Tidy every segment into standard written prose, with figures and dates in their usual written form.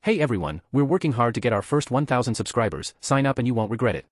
Hey everyone, we're working hard to get our first 1,000 subscribers, sign up and you won't regret it.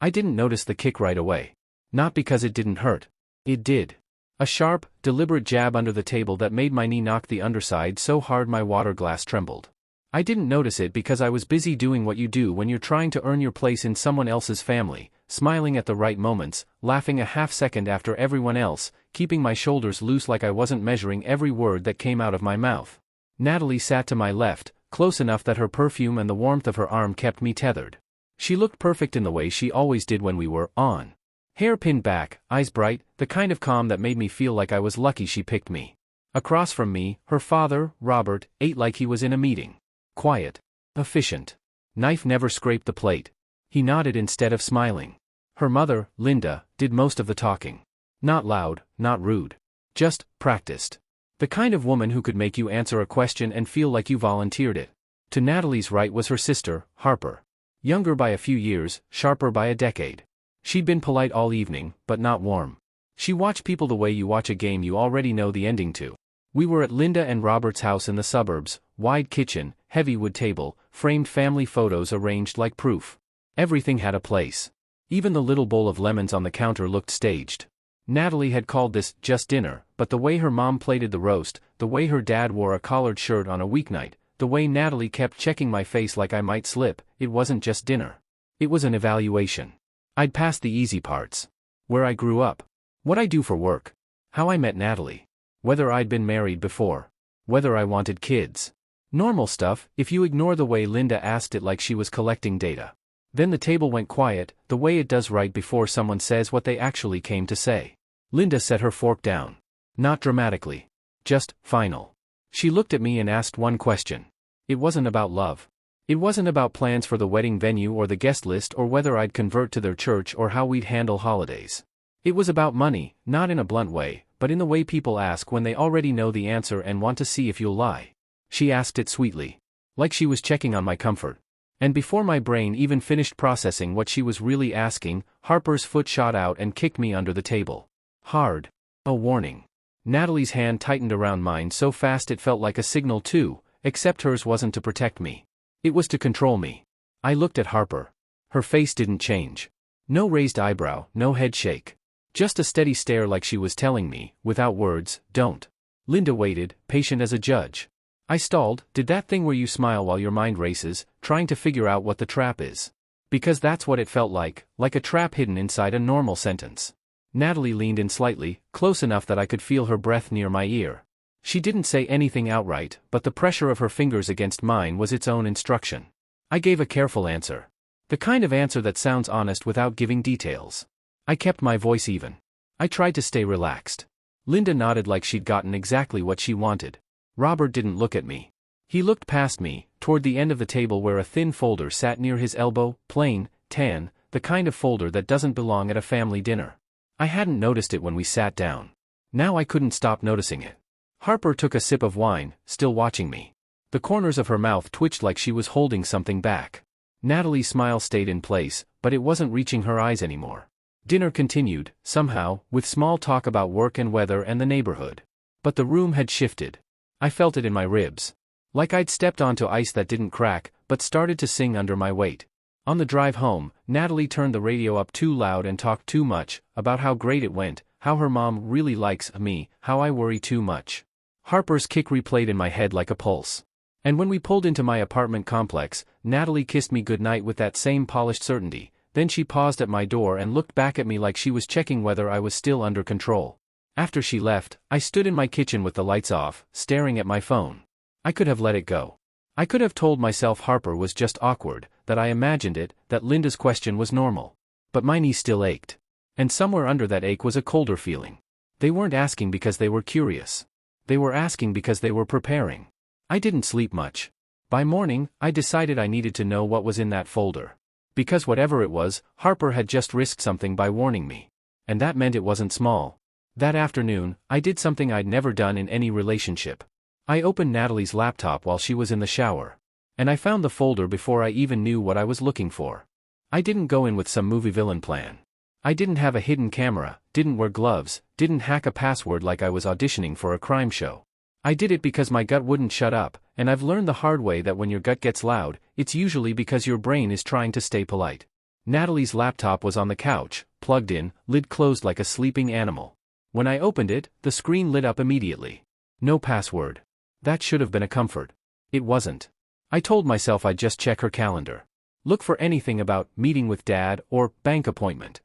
I didn't notice the kick right away. Not because it didn't hurt. It did. A sharp, deliberate jab under the table that made my knee knock the underside so hard my water glass trembled. I didn't notice it because I was busy doing what you do when you're trying to earn your place in someone else's family, smiling at the right moments, laughing a half second after everyone else, keeping my shoulders loose like I wasn't measuring every word that came out of my mouth. Natalie sat to my left, close enough that her perfume and the warmth of her arm kept me tethered. She looked perfect in the way she always did when we were on. Hair pinned back, eyes bright, the kind of calm that made me feel like I was lucky she picked me. Across from me, her father, Robert, ate like he was in a meeting. Quiet. Efficient. Knife never scraped the plate. He nodded instead of smiling. Her mother, Linda, did most of the talking. Not loud, not rude. Just practiced. The kind of woman who could make you answer a question and feel like you volunteered it. To Natalie's right was her sister, Harper. Younger by a few years, sharper by a decade. She'd been polite all evening, but not warm. She watched people the way you watch a game you already know the ending to. We were at Linda and Robert's house in the suburbs, wide kitchen, heavy wood table, framed family photos arranged like proof. Everything had a place. Even the little bowl of lemons on the counter looked staged. Natalie had called this just dinner, but the way her mom plated the roast, the way her dad wore a collared shirt on a weeknight, the way Natalie kept checking my face like I might slip, it wasn't just dinner. It was an evaluation. I'd passed the easy parts. Where I grew up. What I do for work. How I met Natalie. Whether I'd been married before. Whether I wanted kids. Normal stuff, if you ignore the way Linda asked it like she was collecting data. Then the table went quiet, the way it does right before someone says what they actually came to say. Linda set her fork down. Not dramatically. Just, final. She looked at me and asked one question. It wasn't about love. It wasn't about plans for the wedding venue or the guest list or whether I'd convert to their church or how we'd handle holidays. It was about money, not in a blunt way, but in the way people ask when they already know the answer and want to see if you'll lie. She asked it sweetly. Like she was checking on my comfort. And before my brain even finished processing what she was really asking, Harper's foot shot out and kicked me under the table. Hard. A warning. Natalie's hand tightened around mine so fast it felt like a signal too, except hers wasn't to protect me. It was to control me. I looked at Harper. Her face didn't change. No raised eyebrow, no head shake. Just a steady stare like she was telling me, without words, don't. Linda waited, patient as a judge. I stalled, did that thing where you smile while your mind races, trying to figure out what the trap is. Because that's what it felt like a trap hidden inside a normal sentence. Natalie leaned in slightly, close enough that I could feel her breath near my ear. She didn't say anything outright, but the pressure of her fingers against mine was its own instruction. I gave a careful answer. The kind of answer that sounds honest without giving details. I kept my voice even. I tried to stay relaxed. Linda nodded like she'd gotten exactly what she wanted. Robert didn't look at me. He looked past me, toward the end of the table where a thin folder sat near his elbow, plain, tan, the kind of folder that doesn't belong at a family dinner. I hadn't noticed it when we sat down. Now I couldn't stop noticing it. Harper took a sip of wine, still watching me. The corners of her mouth twitched like she was holding something back. Natalie's smile stayed in place, but it wasn't reaching her eyes anymore. Dinner continued, somehow, with small talk about work and weather and the neighborhood. But the room had shifted. I felt it in my ribs. Like I'd stepped onto ice that didn't crack, but started to sing under my weight. On the drive home, Natalie turned the radio up too loud and talked too much, about how great it went, how her mom really likes me, how I worry too much. Harper's kick replayed in my head like a pulse. And when we pulled into my apartment complex, Natalie kissed me goodnight with that same polished certainty, then she paused at my door and looked back at me like she was checking whether I was still under control. After she left, I stood in my kitchen with the lights off, staring at my phone. I could have let it go. I could have told myself Harper was just awkward, that I imagined it, that Linda's question was normal. But my knee still ached. And somewhere under that ache was a colder feeling. They weren't asking because they were curious. They were asking because they were preparing. I didn't sleep much. By morning, I decided I needed to know what was in that folder. Because whatever it was, Harper had just risked something by warning me. And that meant it wasn't small. That afternoon, I did something I'd never done in any relationship. I opened Natalie's laptop while she was in the shower. And I found the folder before I even knew what I was looking for. I didn't go in with some movie villain plan. I didn't have a hidden camera, didn't wear gloves, didn't hack a password like I was auditioning for a crime show. I did it because my gut wouldn't shut up, and I've learned the hard way that when your gut gets loud, it's usually because your brain is trying to stay polite. Natalie's laptop was on the couch, plugged in, lid closed like a sleeping animal. When I opened it, the screen lit up immediately. No password. That should have been a comfort. It wasn't. I told myself I'd just check her calendar. Look for anything about meeting with dad or bank appointment.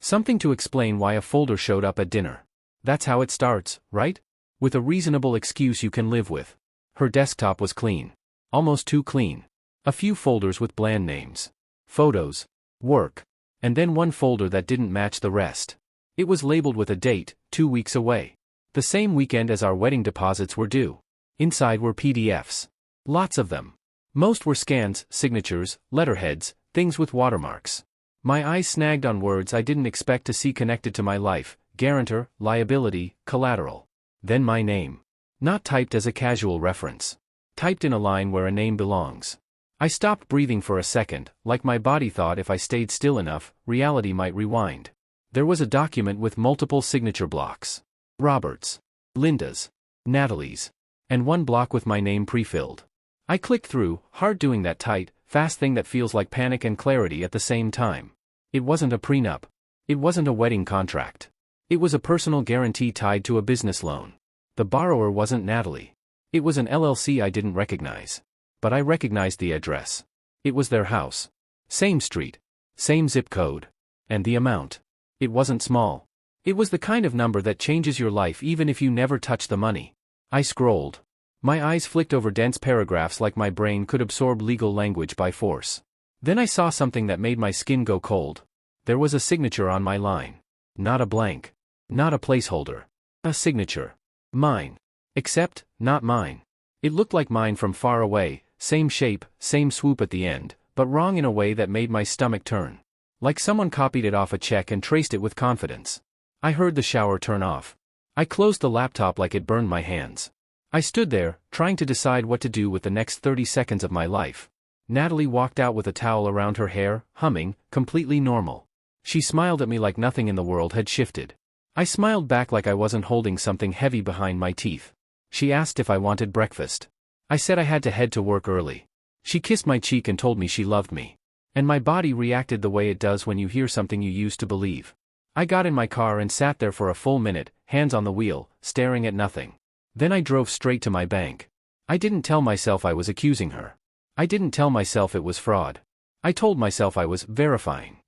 Something to explain why a folder showed up at dinner. That's how it starts, right? With a reasonable excuse you can live with. Her desktop was clean. Almost too clean. A few folders with bland names. Photos. Work. And then one folder that didn't match the rest. It was labeled with a date, 2 weeks away. The same weekend as our wedding deposits were due. Inside were PDFs. Lots of them. Most were scans, signatures, letterheads, things with watermarks. My eyes snagged on words I didn't expect to see connected to my life: guarantor, liability, collateral. Then my name. Not typed as a casual reference. Typed in a line where a name belongs. I stopped breathing for a second, like my body thought if I stayed still enough, reality might rewind. There was a document with multiple signature blocks. Robert's. Linda's. Natalie's. And one block with my name pre-filled. I clicked through, hard doing that tight, fast thing that feels like panic and clarity at the same time. It wasn't a prenup. It wasn't a wedding contract. It was a personal guarantee tied to a business loan. The borrower wasn't Natalie. It was an LLC I didn't recognize. But I recognized the address. It was their house. Same street. Same zip code. And the amount. It wasn't small. It was the kind of number that changes your life even if you never touch the money. I scrolled. My eyes flicked over dense paragraphs like my brain could absorb legal language by force. Then I saw something that made my skin go cold. There was a signature on my line. Not a blank. Not a placeholder. A signature. Mine. Except, not mine. It looked like mine from far away, same shape, same swoop at the end, but wrong in a way that made my stomach turn. Like someone copied it off a check and traced it with confidence. I heard the shower turn off. I closed the laptop like it burned my hands. I stood there, trying to decide what to do with the next 30 seconds of my life. Natalie walked out with a towel around her hair, humming, completely normal. She smiled at me like nothing in the world had shifted. I smiled back like I wasn't holding something heavy behind my teeth. She asked if I wanted breakfast. I said I had to head to work early. She kissed my cheek and told me she loved me. And my body reacted the way it does when you hear something you used to believe. I got in my car and sat there for a full minute, hands on the wheel, staring at nothing. Then I drove straight to my bank. I didn't tell myself I was accusing her. I didn't tell myself it was fraud. I told myself I was verifying.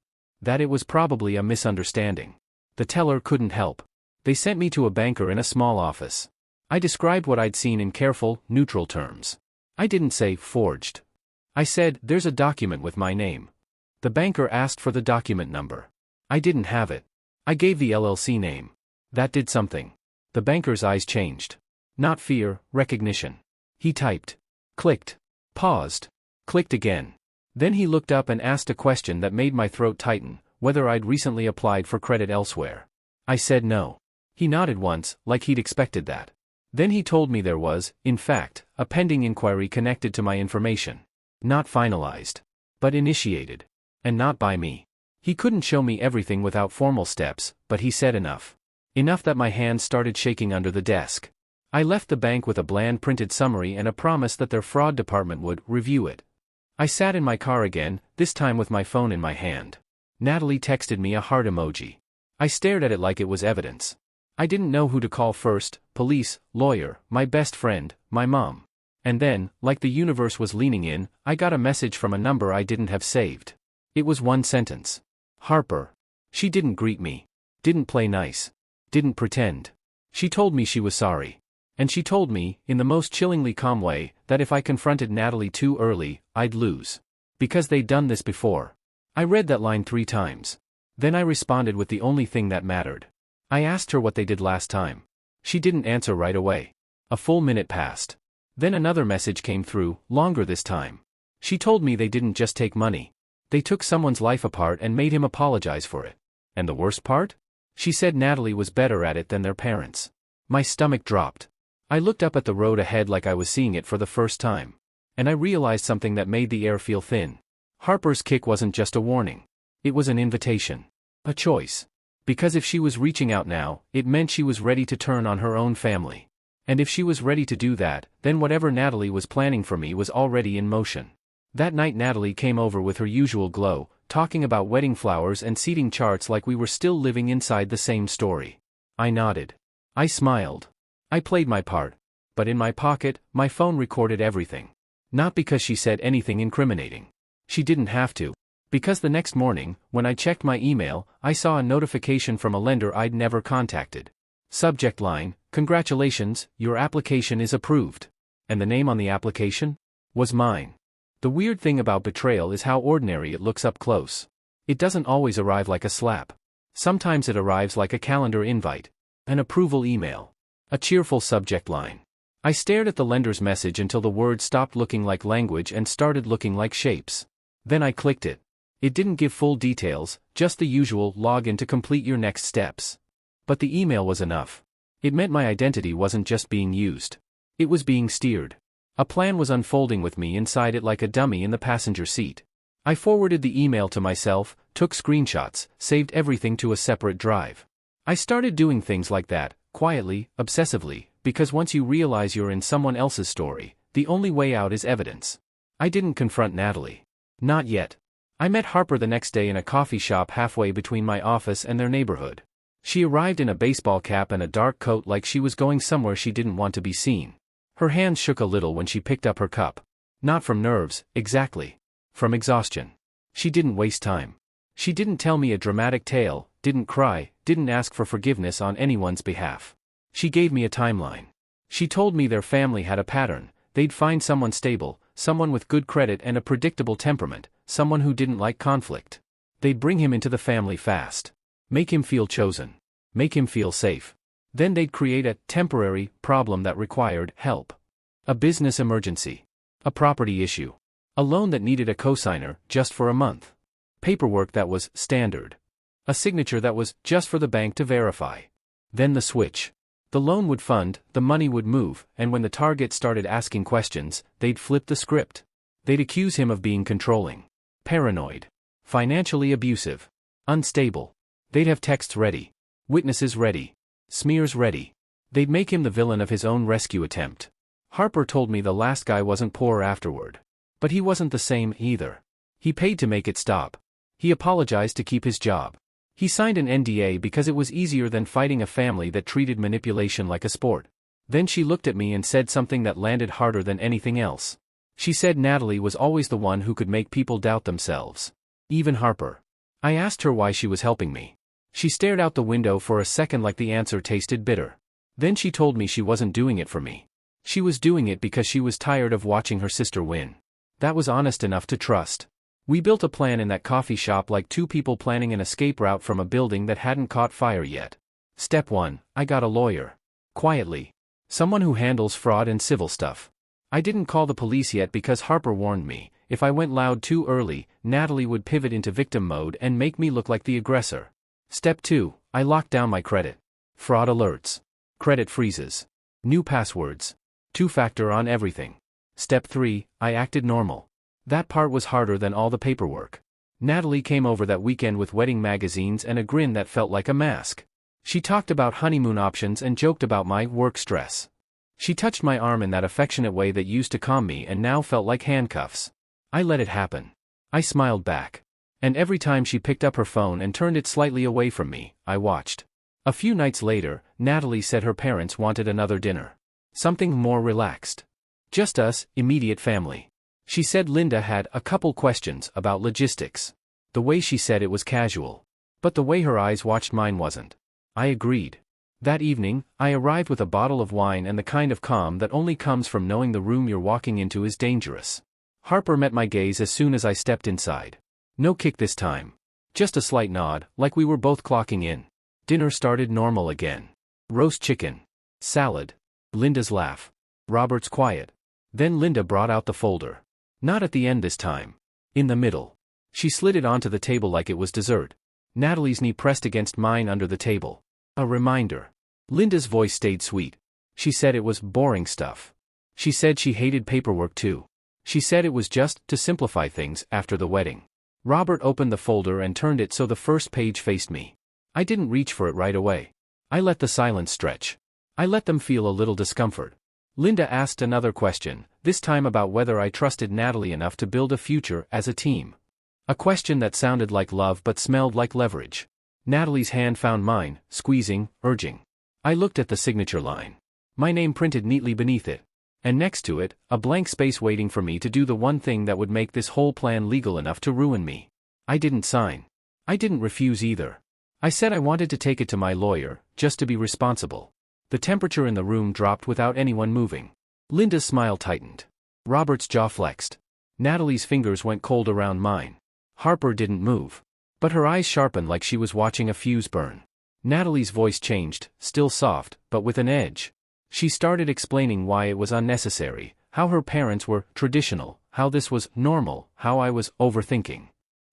That it was probably a misunderstanding. The teller couldn't help. They sent me to a banker in a small office. I described what I'd seen in careful, neutral terms. I didn't say forged. I said, there's a document with my name. The banker asked for the document number. I didn't have it. I gave the LLC name. That did something. The banker's eyes changed. Not fear, recognition. He typed. Clicked. Paused. Clicked again. Then he looked up and asked a question that made my throat tighten, whether I'd recently applied for credit elsewhere. I said no. He nodded once, like he'd expected that. Then he told me there was, in fact, a pending inquiry connected to my information. Not finalized. But initiated. And not by me. He couldn't show me everything without formal steps, but he said enough. Enough that my hands started shaking under the desk. I left the bank with a bland printed summary and a promise that their fraud department would review it. I sat in my car again, this time with my phone in my hand. Natalie texted me a heart emoji. I stared at it like it was evidence. I didn't know who to call first: police, lawyer, my best friend, my mom. And then, like the universe was leaning in, I got a message from a number I didn't have saved. It was one sentence. Harper. She didn't greet me. Didn't play nice. Didn't pretend. She told me she was sorry. And she told me, in the most chillingly calm way, that if I confronted Natalie too early, I'd lose. Because they'd done this before. I read that line 3 times. Then I responded with the only thing that mattered. I asked her what they did last time. She didn't answer right away. A full minute passed. Then another message came through, longer this time. She told me they didn't just take money. They took someone's life apart and made him apologize for it. And the worst part? She said Natalie was better at it than their parents. My stomach dropped. I looked up at the road ahead like I was seeing it for the first time. And I realized something that made the air feel thin. Harper's kick wasn't just a warning. It was an invitation. A choice. Because if she was reaching out now, it meant she was ready to turn on her own family. And if she was ready to do that, then whatever Natalie was planning for me was already in motion. That night Natalie came over with her usual glow, talking about wedding flowers and seating charts like we were still living inside the same story. I nodded. I smiled. I played my part. But in my pocket, my phone recorded everything. Not because she said anything incriminating. She didn't have to. Because the next morning, when I checked my email, I saw a notification from a lender I'd never contacted. Subject line, "Congratulations, your application is approved." And the name on the application? Was mine. The weird thing about betrayal is how ordinary it looks up close. It doesn't always arrive like a slap. Sometimes it arrives like a calendar invite. An approval email. A cheerful subject line. I stared at the lender's message until the words stopped looking like language and started looking like shapes. Then I clicked it. It didn't give full details, just the usual log in to complete your next steps. But the email was enough. It meant my identity wasn't just being used. It was being steered. A plan was unfolding with me inside it like a dummy in the passenger seat. I forwarded the email to myself, took screenshots, saved everything to a separate drive. I started doing things like that, quietly, obsessively, because once you realize you're in someone else's story, the only way out is evidence. I didn't confront Natalie. Not yet. I met Harper the next day in a coffee shop halfway between my office and their neighborhood. She arrived in a baseball cap and a dark coat like she was going somewhere she didn't want to be seen. Her hands shook a little when she picked up her cup. Not from nerves, exactly. From exhaustion. She didn't waste time. She didn't tell me a dramatic tale, didn't cry, didn't ask for forgiveness on anyone's behalf. She gave me a timeline. She told me their family had a pattern. They'd find someone stable, someone with good credit and a predictable temperament, someone who didn't like conflict. They'd bring him into the family fast. Make him feel chosen. Make him feel safe. Then they'd create a temporary problem that required help. A business emergency. A property issue. A loan that needed a cosigner just for a month. Paperwork that was standard. A signature that was just for the bank to verify. Then the switch. The loan would fund, the money would move, and when the target started asking questions, they'd flip the script. They'd accuse him of being controlling. Paranoid. Financially abusive. Unstable. They'd have texts ready. Witnesses ready. Smears ready. They'd make him the villain of his own rescue attempt. Harper told me the last guy wasn't poor afterward. But he wasn't the same either. He paid to make it stop. He apologized to keep his job. He signed an NDA because it was easier than fighting a family that treated manipulation like a sport. Then she looked at me and said something that landed harder than anything else. She said Natalie was always the one who could make people doubt themselves. Even Harper. I asked her why she was helping me. She stared out the window for a second like the answer tasted bitter. Then she told me she wasn't doing it for me. She was doing it because she was tired of watching her sister win. That was honest enough to trust. We built a plan in that coffee shop like two people planning an escape route from a building that hadn't caught fire yet. Step 1, I got a lawyer. Quietly. Someone who handles fraud and civil stuff. I didn't call the police yet because Harper warned me, if I went loud too early, Natalie would pivot into victim mode and make me look like the aggressor. Step 2, I locked down my credit. Fraud alerts. Credit freezes. New passwords. Two-factor on everything. Step 3, I acted normal. That part was harder than all the paperwork. Natalie came over that weekend with wedding magazines and a grin that felt like a mask. She talked about honeymoon options and joked about my work stress. She touched my arm in that affectionate way that used to calm me and now felt like handcuffs. I let it happen. I smiled back. And every time she picked up her phone and turned it slightly away from me, I watched. A few nights later, Natalie said her parents wanted another dinner. Something more relaxed. Just us, immediate family. She said Linda had a couple questions about logistics. The way she said it was casual. But the way her eyes watched mine wasn't. I agreed. That evening, I arrived with a bottle of wine and the kind of calm that only comes from knowing the room you're walking into is dangerous. Harper met my gaze as soon as I stepped inside. No kick this time. Just a slight nod, like we were both clocking in. Dinner started normal again. Roast chicken. Salad. Linda's laugh. Robert's quiet. Then Linda brought out the folder. Not at the end this time. In the middle. She slid it onto the table like it was dessert. Natalie's knee pressed against mine under the table. A reminder. Linda's voice stayed sweet. She said it was boring stuff. She said she hated paperwork too. She said it was just to simplify things after the wedding. Robert opened the folder and turned it so the first page faced me. I didn't reach for it right away. I let the silence stretch. I let them feel a little discomfort. Linda asked another question, this time about whether I trusted Natalie enough to build a future as a team. A question that sounded like love but smelled like leverage. Natalie's hand found mine, squeezing, urging. I looked at the signature line. My name printed neatly beneath it. And next to it, a blank space waiting for me to do the one thing that would make this whole plan legal enough to ruin me. I didn't sign. I didn't refuse either. I said I wanted to take it to my lawyer, just to be responsible. The temperature in the room dropped without anyone moving. Linda's smile tightened. Robert's jaw flexed. Natalie's fingers went cold around mine. Harper didn't move. But her eyes sharpened like she was watching a fuse burn. Natalie's voice changed, still soft, but with an edge. She started explaining why it was unnecessary, how her parents were traditional, how this was normal, how I was overthinking.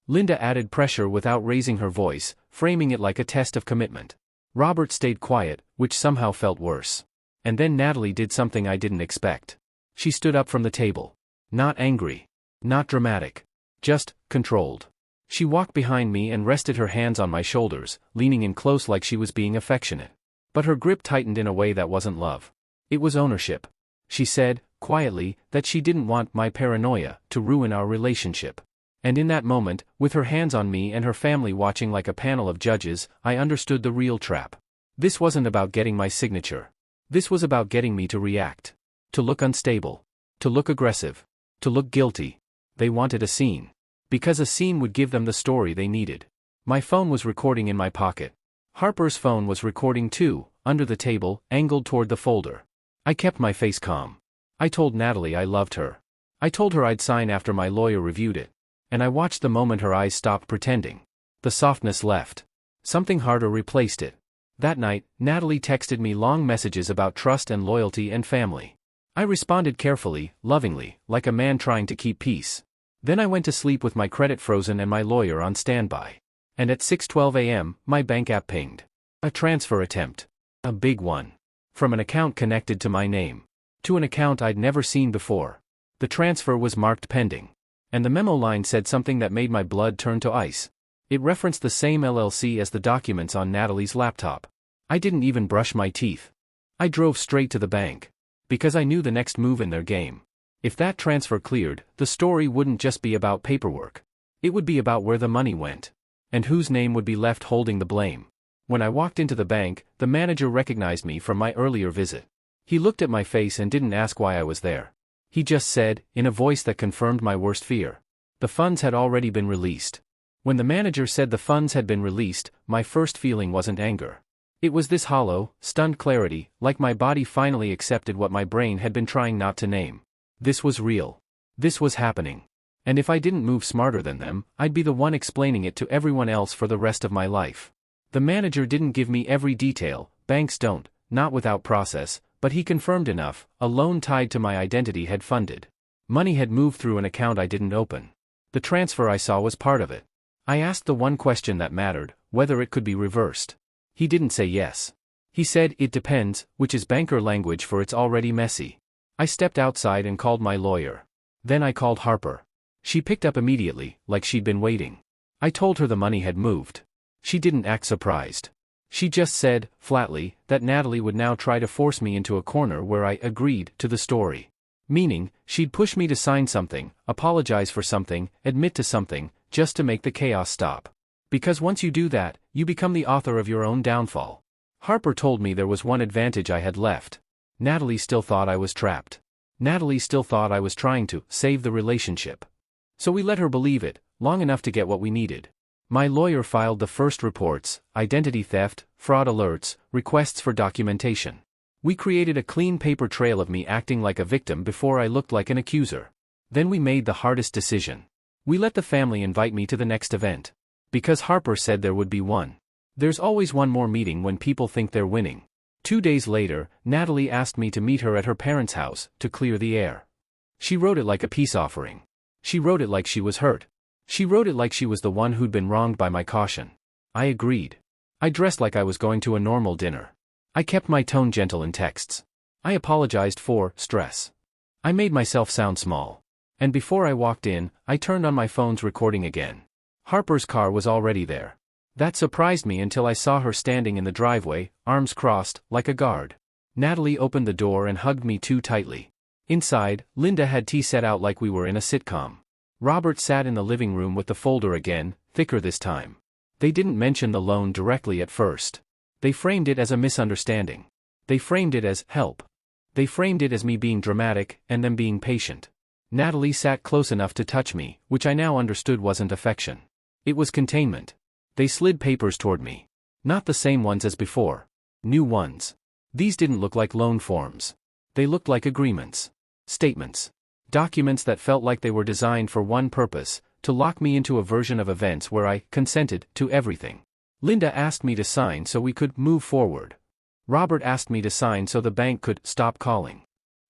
Linda added pressure without raising her voice, framing it like a test of commitment. Robert stayed quiet, which somehow felt worse. And then Natalie did something I didn't expect. She stood up from the table. Not angry. Not dramatic. Just controlled. She walked behind me and rested her hands on my shoulders, leaning in close like she was being affectionate. But her grip tightened in a way that wasn't love. It was ownership. She said, quietly, that she didn't want my paranoia to ruin our relationship. And in that moment, with her hands on me and her family watching like a panel of judges, I understood the real trap. This wasn't about getting my signature. This was about getting me to react. To look unstable. To look aggressive. To look guilty. They wanted a scene. Because a scene would give them the story they needed. My phone was recording in my pocket. Harper's phone was recording too, under the table, angled toward the folder. I kept my face calm. I told Natalie I loved her. I told her I'd sign after my lawyer reviewed it. And I watched the moment her eyes stopped pretending. The softness left. Something harder replaced it. That night, Natalie texted me long messages about trust and loyalty and family. I responded carefully, lovingly, like a man trying to keep peace. Then I went to sleep with my credit frozen and my lawyer on standby. And at 6:12 a.m., my bank app pinged. A transfer attempt. A big one. From an account connected to my name. To an account I'd never seen before. The transfer was marked pending. And the memo line said something that made my blood turn to ice. It referenced the same LLC as the documents on Natalie's laptop. I didn't even brush my teeth. I drove straight to the bank. Because I knew the next move in their game. If that transfer cleared, the story wouldn't just be about paperwork. It would be about where the money went. And whose name would be left holding the blame. When I walked into the bank, the manager recognized me from my earlier visit. He looked at my face and didn't ask why I was there. He just said, in a voice that confirmed my worst fear, the funds had already been released. When the manager said the funds had been released, my first feeling wasn't anger. It was this hollow, stunned clarity, like my body finally accepted what my brain had been trying not to name. This was real. This was happening. And if I didn't move smarter than them, I'd be the one explaining it to everyone else for the rest of my life. The manager didn't give me every detail, banks don't, not without process, but he confirmed enough. A loan tied to my identity had funded. Money had moved through an account I didn't open. The transfer I saw was part of it. I asked the one question that mattered, whether it could be reversed. He didn't say yes. He said, it depends, which is banker language for it's already messy. I stepped outside and called my lawyer. Then I called Harper. She picked up immediately, like she'd been waiting. I told her the money had moved. She didn't act surprised. She just said, flatly, that Natalie would now try to force me into a corner where I agreed to the story. Meaning, she'd push me to sign something, apologize for something, admit to something, just to make the chaos stop. Because once you do that, you become the author of your own downfall. Harper told me there was one advantage I had left. Natalie still thought I was trapped. Natalie still thought I was trying to save the relationship. So we let her believe it, long enough to get what we needed. My lawyer filed the first reports, identity theft, fraud alerts, requests for documentation. We created a clean paper trail of me acting like a victim before I looked like an accuser. Then we made the hardest decision. We let the family invite me to the next event. Because Harper said there would be one. There's always one more meeting when people think they're winning. 2 days later, Natalie asked me to meet her at her parents' house, to clear the air. She wrote it like a peace offering. She wrote it like she was hurt. She wrote it like she was the one who'd been wronged by my caution. I agreed. I dressed like I was going to a normal dinner. I kept my tone gentle in texts. I apologized for stress. I made myself sound small. And before I walked in, I turned on my phone's recording again. Harper's car was already there. That surprised me until I saw her standing in the driveway, arms crossed, like a guard. Natalie opened the door and hugged me too tightly. Inside, Linda had tea set out like we were in a sitcom. Robert sat in the living room with the folder again, thicker this time. They didn't mention the loan directly at first. They framed it as a misunderstanding. They framed it as help. They framed it as me being dramatic and them being patient. Natalie sat close enough to touch me, which I now understood wasn't affection. It was containment. They slid papers toward me. Not the same ones as before. New ones. These didn't look like loan forms. They looked like agreements. Statements. Documents that felt like they were designed for one purpose, to lock me into a version of events where I consented to everything. Linda asked me to sign so we could move forward. Robert asked me to sign so the bank could stop calling.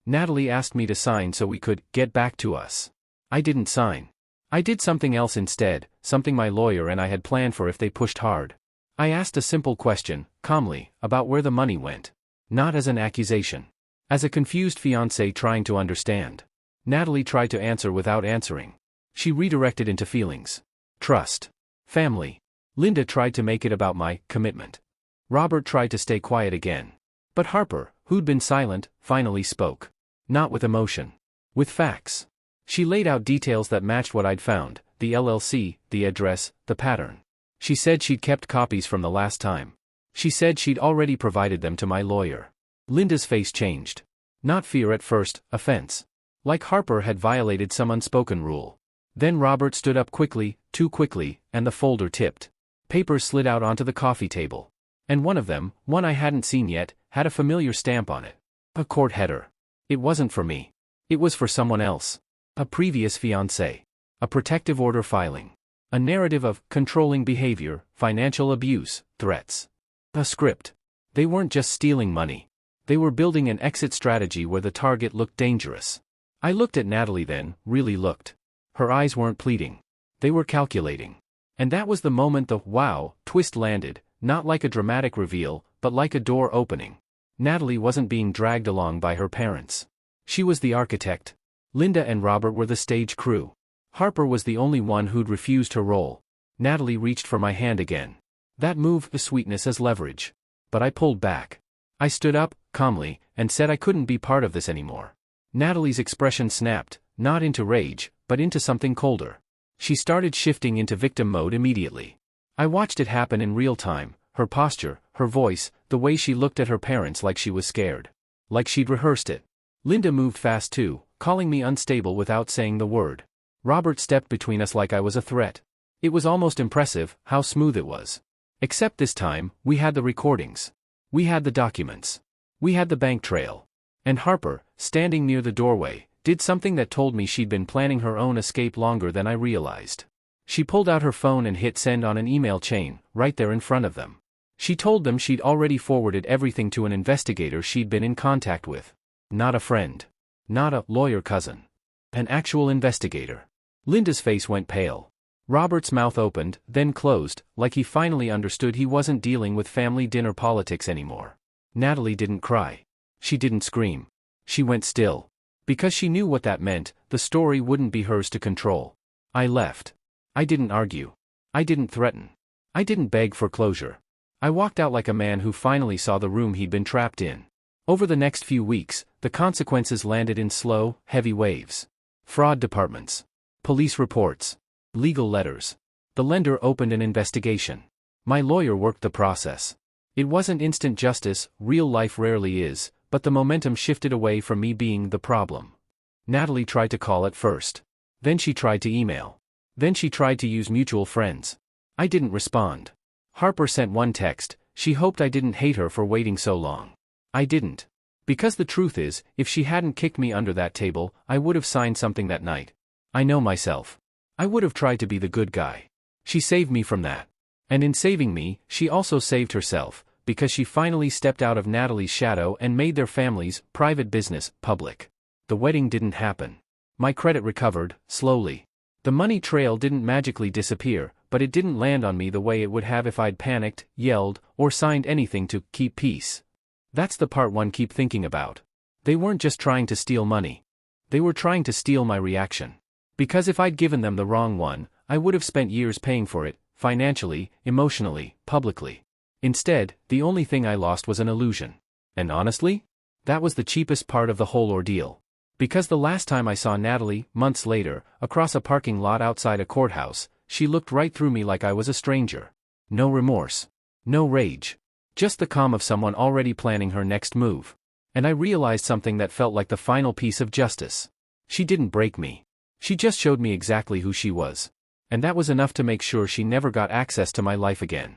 Natalie asked me to sign so we could get back to us. I didn't sign. I did something else instead, something my lawyer and I had planned for if they pushed hard. I asked a simple question, calmly, about where the money went. Not as an accusation. As a confused fiancé trying to understand. Natalie tried to answer without answering. She redirected into feelings. Trust. Family. Linda tried to make it about my commitment. Robert tried to stay quiet again. But Harper, who'd been silent, finally spoke. Not with emotion. With facts. She laid out details that matched what I'd found, the LLC, the address, the pattern. She said she'd kept copies from the last time. She said she'd already provided them to my lawyer. Linda's face changed. Not fear at first, offense. Like Harper had violated some unspoken rule. Then Robert stood up quickly, too quickly, and the folder tipped. Papers slid out onto the coffee table. And one of them, one I hadn't seen yet, had a familiar stamp on it. A court header. It wasn't for me. It was for someone else. A previous fiancé. A protective order filing. A narrative of controlling behavior, financial abuse, threats. A script. They weren't just stealing money. They were building an exit strategy where the target looked dangerous. I looked at Natalie then, really looked. Her eyes weren't pleading. They were calculating. And that was the moment the wow twist landed, not like a dramatic reveal, but like a door opening. Natalie wasn't being dragged along by her parents. She was the architect. Linda and Robert were the stage crew. Harper was the only one who'd refused her role. Natalie reached for my hand again. That move was sweetness as leverage. But I pulled back. I stood up, calmly, and said I couldn't be part of this anymore. Natalie's expression snapped, not into rage, but into something colder. She started shifting into victim mode immediately. I watched it happen in real time, her posture, her voice, the way she looked at her parents like she was scared. Like she'd rehearsed it. Linda moved fast too, calling me unstable without saying the word. Robert stepped between us like I was a threat. It was almost impressive, how smooth it was. Except this time, we had the recordings. We had the documents. We had the bank trail. And Harper, standing near the doorway, did something that told me she'd been planning her own escape longer than I realized. She pulled out her phone and hit send on an email chain, right there in front of them. She told them she'd already forwarded everything to an investigator she'd been in contact with. Not a friend. Not a lawyer cousin. An actual investigator. Linda's face went pale. Robert's mouth opened, then closed, like he finally understood he wasn't dealing with family dinner politics anymore. Natalie didn't cry. She didn't scream. She went still. Because she knew what that meant, the story wouldn't be hers to control. I left. I didn't argue. I didn't threaten. I didn't beg for closure. I walked out like a man who finally saw the room he'd been trapped in. Over the next few weeks, the consequences landed in slow, heavy waves. Fraud departments. Police reports. Legal letters. The lender opened an investigation. My lawyer worked the process. It wasn't instant justice, real life rarely is, but the momentum shifted away from me being the problem. Natalie tried to call at first. Then she tried to email. Then she tried to use mutual friends. I didn't respond. Harper sent one text, she hoped I didn't hate her for waiting so long. I didn't. Because the truth is, if she hadn't kicked me under that table, I would have signed something that night. I know myself. I would have tried to be the good guy. She saved me from that. And in saving me, she also saved herself, because she finally stepped out of Natalie's shadow and made their family's private business public. The wedding didn't happen. My credit recovered, slowly. The money trail didn't magically disappear, but it didn't land on me the way it would have if I'd panicked, yelled, or signed anything to keep peace. That's the part one keep thinking about. They weren't just trying to steal money. They were trying to steal my reaction. Because if I'd given them the wrong one, I would have spent years paying for it, financially, emotionally, publicly. Instead, the only thing I lost was an illusion. And honestly, That was the cheapest part of the whole ordeal. Because the last time I saw Natalie, months later, across a parking lot outside a courthouse, she looked right through me like I was a stranger. No remorse. No rage. Just the calm of someone already planning her next move. And I realized something that felt like the final piece of justice. She didn't break me. She just showed me exactly who she was. And that was enough to make sure she never got access to my life again.